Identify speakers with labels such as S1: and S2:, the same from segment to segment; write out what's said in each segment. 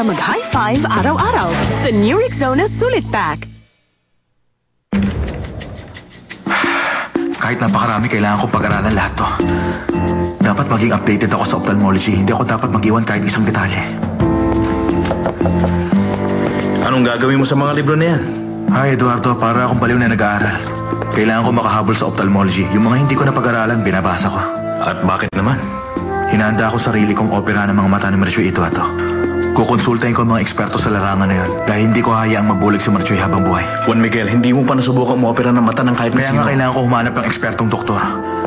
S1: kaya mag-high five araw-araw sa New Rexona Sulit Pack.
S2: Kahit napakarami, kailangan ko pag-aralan lahat to. Dapat maging updated ako sa ophthalmology. Hindi ako dapat mag-iwan kahit isang detalye.
S3: Anong gagawin mo sa mga libro na yan?
S2: Ay, Eduardo, para akong baliw na nag-aaral. Kailangan ko makahabol sa ophthalmology. Yung mga hindi ko na pag-aralan, binabasa ko.
S3: At bakit naman?
S2: Hinahanda ako sarili kong opera ng mga mata ni Marichoy Ituato. Kukonsultahin ko ang mga eksperto sa larangan na yun dahil hindi ko hayaang magbulig si Marichoy habang buhay.
S3: Juan Miguel, hindi mo pa nasubukan umopera ng mata ng kahit na
S2: Kaya
S3: sino.
S2: nga kailangan ko humanap ng ekspertong doktor.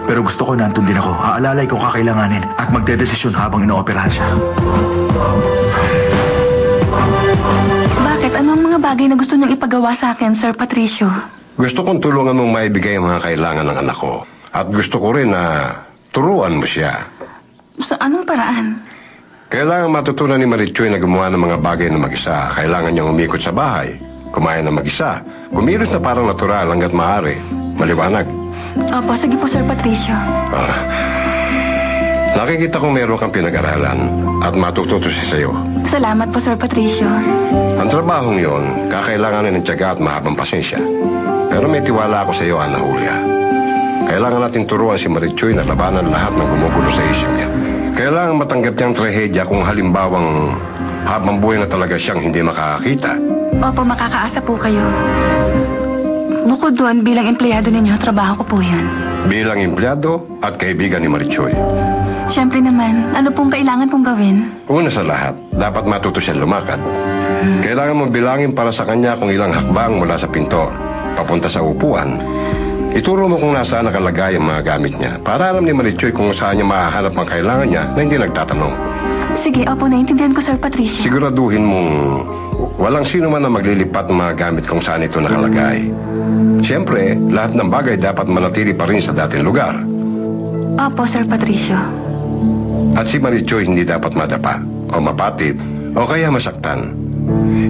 S2: Pero gusto ko nandun din ako. Aalalay ko kakailanganin at magdedesisyon habang inooperahan siya.
S4: Bakit? Ano ang mga bagay na gusto niyong ipagawa sa akin, Sir Patricio?
S5: Gusto kong tulungan mong maibigay ang mga kailangan ng anak ko. At gusto ko rin na turuan mo siya.
S4: Sa anong paraan?
S5: Kailangan matutunan ni Marichoy na gumawa ng mga bagay na mag-isa. Kailangan niyang umikot sa bahay, kumain na mag-isa, kumilos na parang natural hanggat maaari. Maliwanag.
S4: Opo, sige po, Sir Patricio.
S5: Nakikita kong meron kang pinag-aralan at matututo siya sa'yo.
S4: Salamat po, Sir Patricio.
S5: Ang trabahong yon, kakailanganin ng tiyaga at mahabang pasensya. Pero may tiwala ako sa iyo, Ana Julia. Kailangan natin turuan si Marichoy na labanan lahat ng gumugulo sa isip niya. Kailangan matanggap niyang trahedya kung halimbawang habang buhay na talaga siyang hindi makakakita.
S4: Opo, makakaasa po kayo. Bukod doon, bilang empleyado ninyo, trabaho ko po yun.
S5: Bilang empleyado at kaibigan ni Marichoy.
S4: Siyempre naman, ano pong kailangan kong gawin?
S5: Una sa lahat, dapat matuto siya lumakad. Kailangan mo bilangin para sa kanya kung ilang hakbang mula sa pinto, papunta sa upuan. Ituro mo kung nasaan nakalagay ang mga gamit niya para alam ni Marichoy kung saan niya mahahanap ang kailangan niya na hindi nagtatanong.
S4: Sige, opo, naintindihan ko, Sir Patricio.
S5: Siguraduhin mong walang sino man na maglilipat ng mga gamit kung saan ito nakalagay. Siyempre, lahat ng bagay dapat manatili pa rin sa dating lugar.
S4: Opo, Sir Patricio.
S5: At si Marichoy hindi dapat madapa o mapatid o kaya masaktan.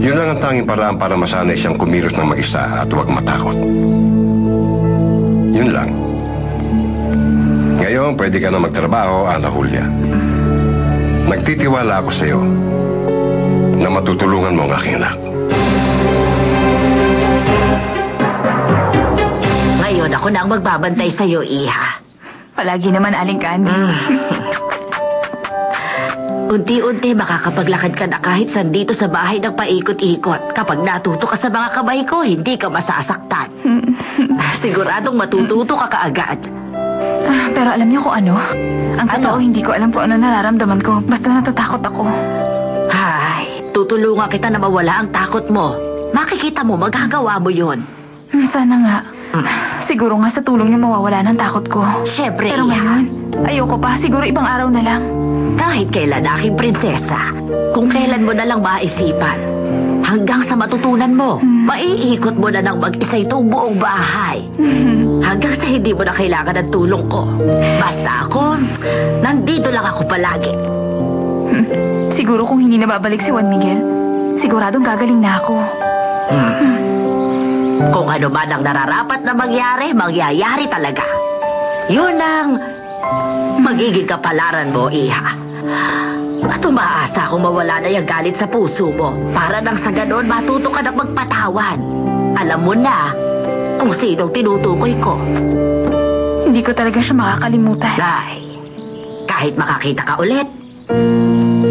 S5: Yun lang ang tanging paraan para masanay siyang kumilos ng mag-isa at huwag matakot. Yun lang. Ngayon, pwede ka na magtrabaho, Ana Julia. Nagtitiwala ako sa iyo na matutulungan mo ang aking anak.
S6: Ngayon ako na ang magbabantay sa iyo, Iha.
S4: Palagi naman, Aling Candy.
S6: Unti-unti makakapaglakad ka na kahit sandito sa bahay ng paikot-ikot. Kapag natuto ka sa mga kamay ko, hindi ka masasaktan. Siguradong matututo ka kaagad.
S4: Pero alam niyo kung ano? Ang totoo, hindi ko alam kung ano nararamdaman ko. Basta natatakot ako.
S6: Hay, tutulungan kita na mawala ang takot mo. Makikita mo, magagawa mo yun.
S4: Sana nga. Siguro nga sa tulong niyo mawawala ng takot ko.
S6: Siyempre,
S4: Pero ngayon, ayoko pa. Siguro ibang araw na lang.
S6: Kahit kailan, aking prinsesa, kung kailan mo na lang maisipan, hanggang sa matutunan mo, maiikot mo na ng mag-isa itong buong bahay. Hanggang sa hindi mo na kailangan ng tulong ko. Basta ako, nandito lang ako palagi.
S4: Siguro kung hindi na babalik si Juan Miguel, siguradong gagaling na ako.
S6: Kung ano man ang nararapat na mangyari, mangyayari talaga. Yun ang magiging kapalaran mo, Iha. At umaasa akong mawala na yung galit sa puso mo para nang sa ganon matuto ka ng magpatawad. Alam mo na kung sinong tinutukoy ko.
S4: Hindi ko talaga siya makakalimutan.
S6: Ay, kahit makakita ka ulit.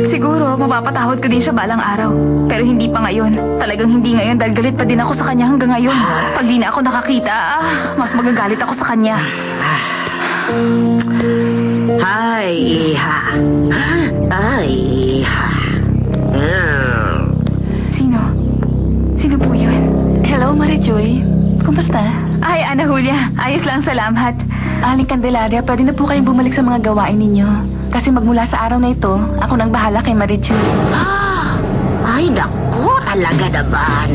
S4: Siguro, mapapatawad ko din siya balang araw. Pero hindi pa ngayon. Talagang hindi ngayon dahil galit pa din ako sa kanya hanggang ngayon. Pag di na ako nakakita, mas magagalit ako sa kanya.
S6: Ay, Iha. Ay, Iha.
S4: Sino? Sino po yun? Hello, Marichoy. Kumusta? Ay, Ana Julia. Ayos lang, salamat. Aling Candelaria, pwede na po kayong bumalik sa mga gawain ninyo. Kasi magmula sa araw na ito, ako nang bahala kay Marichoy.
S6: Ay, naku, talaga naman.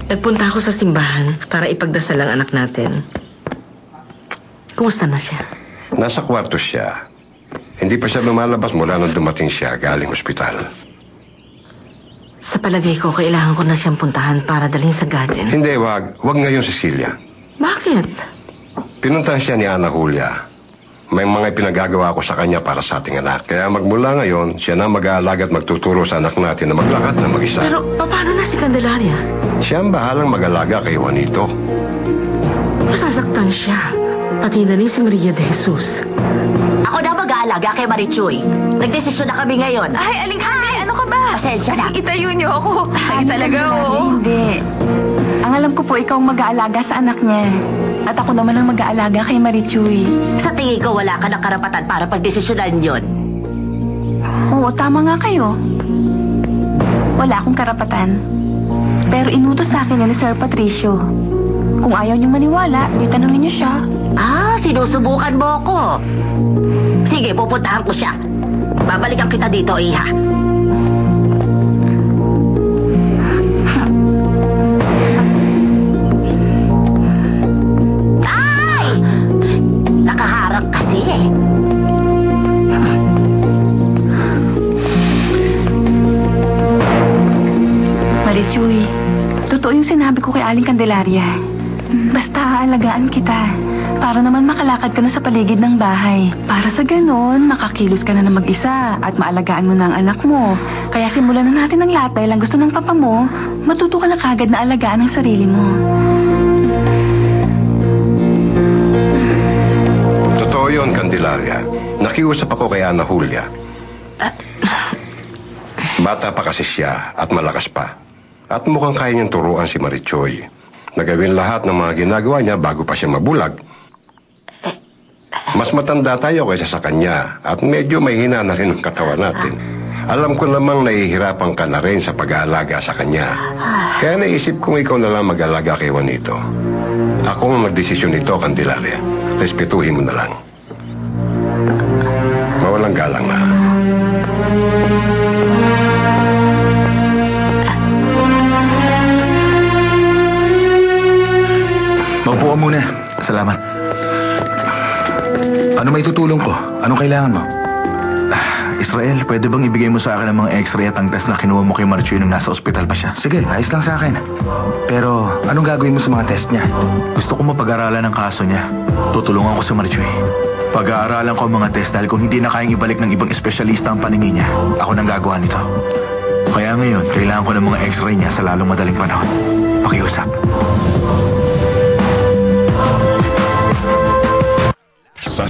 S7: Nagpunta ako sa simbahan para ipagdasal ang anak natin. Kumusta na siya?
S5: Nasa kwarto siya. Hindi pa siya lumalabas mula nung dumating siya galing ospital.
S7: Sa palagay ko, kailangan ko na siyang puntahan para dalhin sa garden.
S5: Hindi, wag. Wag ngayon, Cecilia.
S7: Bakit?
S5: Pinuntahan siya ni Ana Julia. may mga pinagagawa ko sa kanya para sa ating anak. Kaya magmula ngayon, siya na mag-aalaga at magtuturo sa anak natin na maglakad na mag-isa.
S7: Pero paano na si Candelaria?
S5: Siya ang bahalang mag-alaga kay Juanito.
S7: Masasaktan siya. Pati na rin si Maria de Jesus.
S6: Ako na mag-aalaga kay Marichuy. Nagdesisyon na kami ngayon.
S4: Ay, Aling Kande, ano ka ba?
S6: Pasensya na.
S4: Itayo niyo ako. Ay,
S8: Aling
S4: talaga,
S8: Candelaria,
S4: oo.
S8: Hindi. Ang alam ko po, ikaw ang mag-aalaga sa anak niya. At ako naman ang mag-aalaga kay Marichuy.
S6: Sa tingin ko, wala ka ng karapatan para pagdesisyonan yon.
S8: Oo, tama nga kayo. Wala akong karapatan. Pero inutos sa akin yan ni Sir Patricio. Kung ayaw niyong maniwala, di tanungin niyo siya.
S6: Ah, sinusubukan mo ako. Sige, pupuntahan ko siya. Babalikan kita dito, Iha. Ay! Nakaharang kasi eh.
S8: Marichuy, totoo yung sinabi ko kay Aling Candelaria. Basta aalagaan kita. Para naman makalakad ka na sa paligid ng bahay. Para sa ganon, makakilos ka na ng mag-isa at maalagaan mo na ang anak mo. Kaya simulan na natin ang lahat dahil ang gusto ng papa mo, matuto ka na kagad na alagaan ang sarili mo.
S5: Totoo yun, Candelaria. Nakiusap ako kay Ana Julia. Bata pa kasi siya at malakas pa. At mukhang kaya niyang turuan si Marichoy. Nagawin lahat ng mga ginagawa niya bago pa siya mabulag. Mas matanda tayo kaysa sa kanya at medyo may hina na rin ang katawan natin. Alam ko namang nahihirapan ka na rin sa pag-aalaga sa kanya. Kaya naisip kong ikaw na lang mag-alaga kay Juanito. Ako ang nagdesisyon nito, Candelaria. Respetuhin mo na lang. Mawalang galang na.
S3: Maupo ka muna.
S2: Salamat.
S3: Ano may tutulong ko? Anong kailangan mo?
S2: Israel, pwede bang ibigay mo sa akin ang mga x-ray at ang test na kinuha mo kay Marichuy nung nasa ospital pa siya?
S3: Sige, ayos lang sa akin. Pero anong gagawin mo sa mga test niya?
S2: Gusto ko mapag-aralan ang kaso niya. Tutulungan ko si Marichuy. Pag-aaralan ko ang mga test dahil kung hindi na kayang ibalik ng ibang espesyalista ang paningin niya, ako nang gagawa nito. Kaya ngayon, kailangan ko ng mga x-ray niya sa lalong madaling panahon. Pakiusap.
S9: Sa